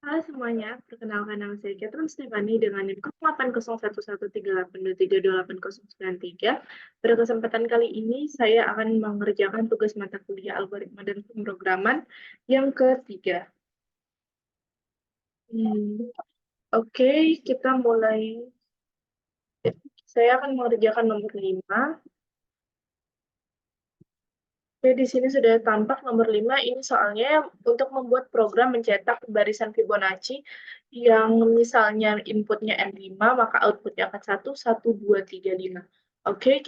Halo semuanya, perkenalkan nama saya Catherine Stefani dengan NIM 8011383280993. Pada kesempatan kali ini, saya akan mengerjakan tugas mata kuliah algoritma dan pemrograman yang ketiga. Oke, kita mulai. Saya akan mengerjakan nomor 5. Oke, di sini sudah tampak nomor 5. Ini soalnya untuk membuat program mencetak barisan Fibonacci yang misalnya inputnya M5, maka outputnya akan 1, 1, 2, 3, 5. Oke,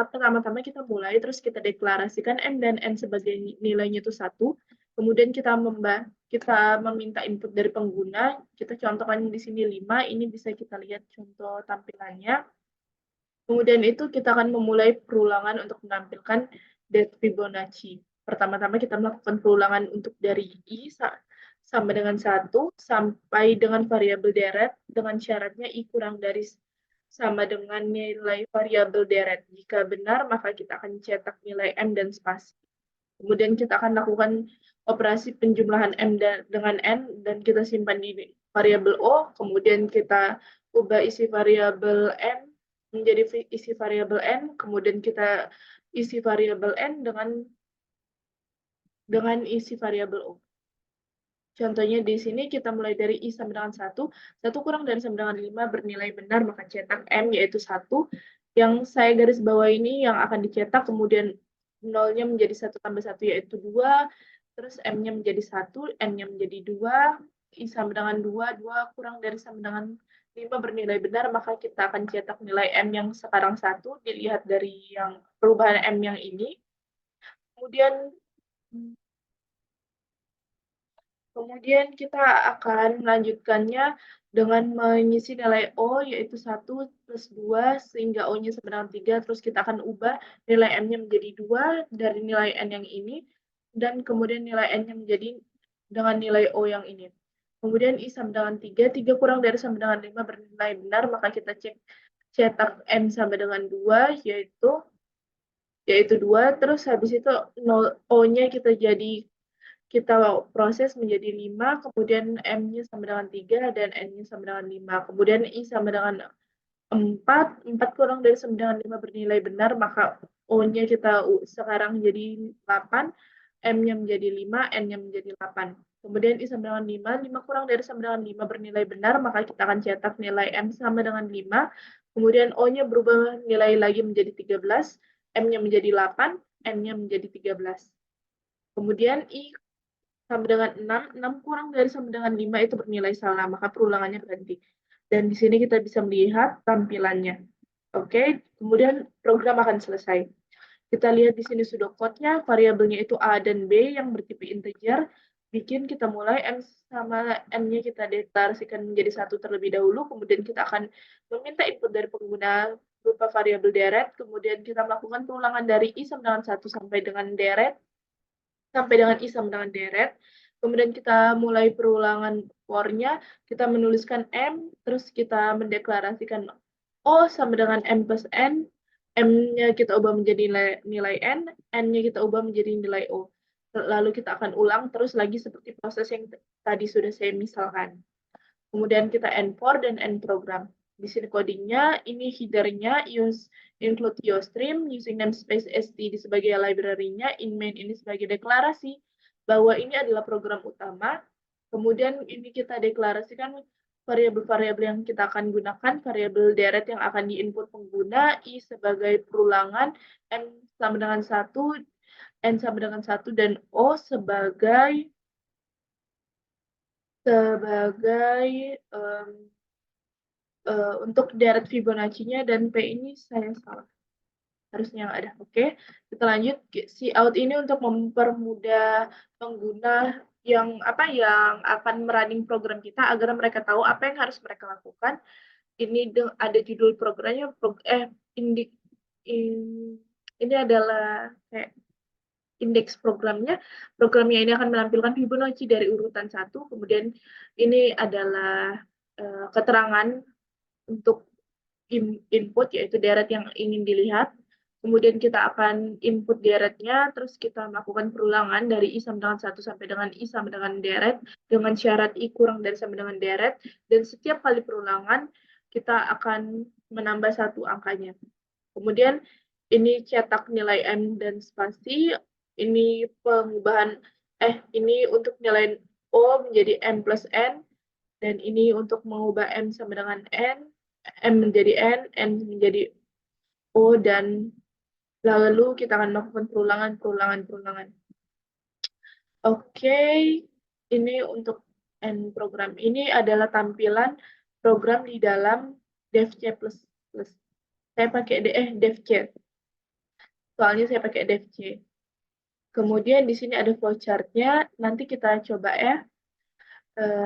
pertama-tama kita mulai, terus kita deklarasikan M dan N sebagai nilainya itu 1. Kemudian kita meminta input dari pengguna. Kita contohkan di sini 5, ini bisa kita lihat contoh tampilannya. Kemudian itu kita akan memulai perulangan untuk menampilkan date Fibonacci. Pertama-tama kita melakukan perulangan untuk dari I sama dengan 1 sampai dengan variabel deret dengan syaratnya I kurang dari sama dengan nilai variabel deret. Jika benar, maka kita akan cetak nilai M dan spasi. Kemudian kita akan lakukan operasi penjumlahan M dengan N dan kita simpan di variabel O. Kemudian kita ubah isi variabel M menjadi isi variabel N. Kemudian kita isi variabel N dengan isi variabel O. Contohnya di sini kita mulai dari I sama dengan 1. 1 kurang dari sama dengan 5 bernilai benar, maka cetak M yaitu 1. Yang saya garis bawah ini yang akan dicetak, kemudian nolnya menjadi 1 tambah 1 yaitu 2. Terus M-nya menjadi 1, N-nya menjadi 2. I sama dengan 2, 2 kurang dari sama dengan 5 bernilai benar, maka kita akan cetak nilai M yang sekarang 1. Dilihat dari yang perubahan M yang ini. Kemudian Kemudian kita akan melanjutkannya dengan mengisi nilai O, yaitu 1 plus 2, sehingga O-nya sama dengan 3. Terus kita akan ubah nilai M-nya menjadi 2 dari nilai N yang ini, dan kemudian nilai N-nya menjadi dengan nilai O yang ini. Kemudian I sama dengan 3, 3 kurang dari sama dengan 5 bernilai benar, maka kita cetak M sama dengan 2, yaitu 2. Terus habis itu O-nya kita proses menjadi 5, kemudian M-nya sama dengan 3, dan N-nya sama dengan 5. Kemudian I sama dengan 4, 4 kurang dari sama dengan 5 bernilai benar, maka O-nya kita sekarang jadi 8, M-nya menjadi 5, N-nya menjadi 8. Kemudian I sama dengan 5, 5 kurang dari sama dengan 5 bernilai benar, maka kita akan cetak nilai M sama dengan 5. Kemudian O-nya berubah nilai lagi menjadi 13, M-nya menjadi 8, N-nya menjadi 13. Kemudian I sama dengan 6, 6 kurang dari sama dengan 5 itu bernilai salah, maka perulangannya berhenti. Dan di sini kita bisa melihat tampilannya. Oke, kemudian program akan selesai. Kita lihat di sini pseudocode-nya, variabelnya itu A dan B yang bertipe integer. Kita mulai M sama N-nya kita deklarasikan menjadi 1 terlebih dahulu, kemudian kita akan meminta input dari pengguna berupa variabel deret, kemudian kita melakukan perulangan dari I sama dengan 1 sampai dengan deret, sampai dengan I sama dengan deret. Kemudian kita mulai perulangan for-nya, kita menuliskan M, terus kita mendeklarasikan O sama dengan M plus N, M-nya kita ubah menjadi nilai N, N-nya kita ubah menjadi nilai O. Lalu kita akan ulang terus lagi seperti proses yang tadi sudah saya misalkan. Kemudian kita N4 dan N program. Di sini codingnya, ini header-nya, include stream using namespace st di sebagai library-nya, in main ini sebagai deklarasi bahwa ini adalah program utama. Kemudian ini kita deklarasikan variabel-variabel yang kita akan gunakan, variabel deret yang akan diinput pengguna, I sebagai perulangan, M sama dengan 1, N sama dengan 1, dan O sebagai untuk deret Fibonacci-nya, dan P ini saya salah. Harusnya nggak ada. Oke, kita lanjut. Si out ini untuk mempermudah pengguna yang akan merunning program kita agar mereka tahu apa yang harus mereka lakukan. Ini ada judul programnya, ini adalah kayak indeks programnya. Programnya ini akan menampilkan Fibonacci dari urutan 1, kemudian ini adalah keterangan untuk input, yaitu deret yang ingin dilihat. Kemudian kita akan input deretnya, terus kita melakukan perulangan dari I sama dengan 1 sampai dengan I sama dengan deret, dengan syarat I kurang dari sama dengan deret, dan setiap kali perulangan, kita akan menambah satu angkanya. Kemudian, ini cetak nilai M dan spasi, ini ini untuk nilai O menjadi M plus N, dan ini untuk mengubah M sama dengan N, M menjadi N menjadi O, dan lalu kita akan melakukan perulangan. Oke, ini untuk N program. Ini adalah tampilan program di dalam DevC++. Saya pakai DevC. Soalnya saya pakai DevC. Kemudian di sini ada flowchart-nya. Nanti kita coba ya.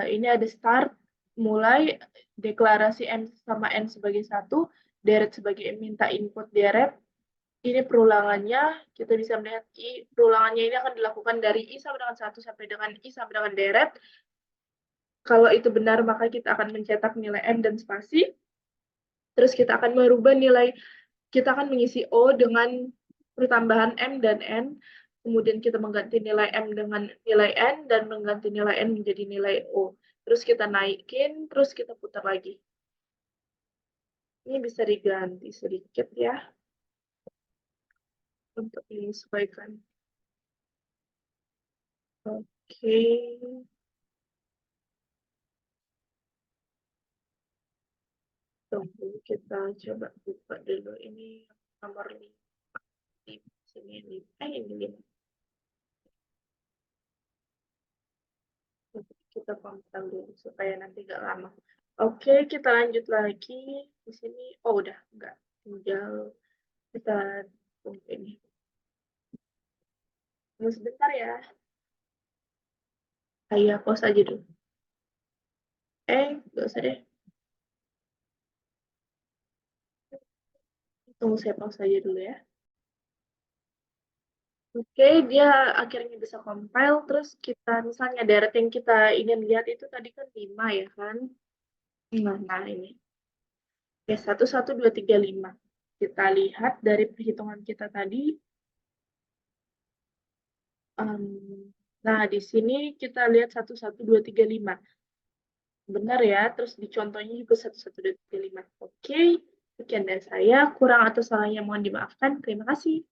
Ini ada start, mulai deklarasi M sama N sebagai 1, deret sebagai minta input deret. Ini perulangannya, kita bisa melihat perulangannya ini akan dilakukan dari I sama dengan 1 sampai dengan I sama dengan deret. Kalau itu benar, maka kita akan mencetak nilai M dan spasi. Terus kita akan merubah nilai, kita akan mengisi O dengan pertambahan M dan N. Kemudian kita mengganti nilai M dengan nilai N, dan mengganti nilai N menjadi nilai O. Terus kita naikin, terus kita putar lagi. Ini bisa diganti sedikit ya, untuk menyesuaikan. Oke. Tunggu, kita coba buka dulu ini nomor 5. Di sini ini 5. Kita kompil dulu supaya nanti nggak lama. Oke, kita lanjut lagi. Di sini, oh udah, nggak. Tinggal kita tunggu ini. Tunggu sebentar ya. Ayo, pause aja dulu. Nggak usah deh. Tunggu saya pause aja dulu ya. Oke, dia akhirnya bisa compile. Terus kita, misalnya deret yang kita ingin lihat itu tadi kan 5 ya kan? Nah ini. Oke, 1, 1, 2, 3, 5. Kita lihat dari perhitungan kita tadi. Nah, di sini kita lihat 1, 1, 2, 3, 5. Benar ya, terus dicontohnya juga 1, 1, 2, 3, 5. Oke, sekian dari saya. Kurang atau salahnya mohon dimaafkan. Terima kasih.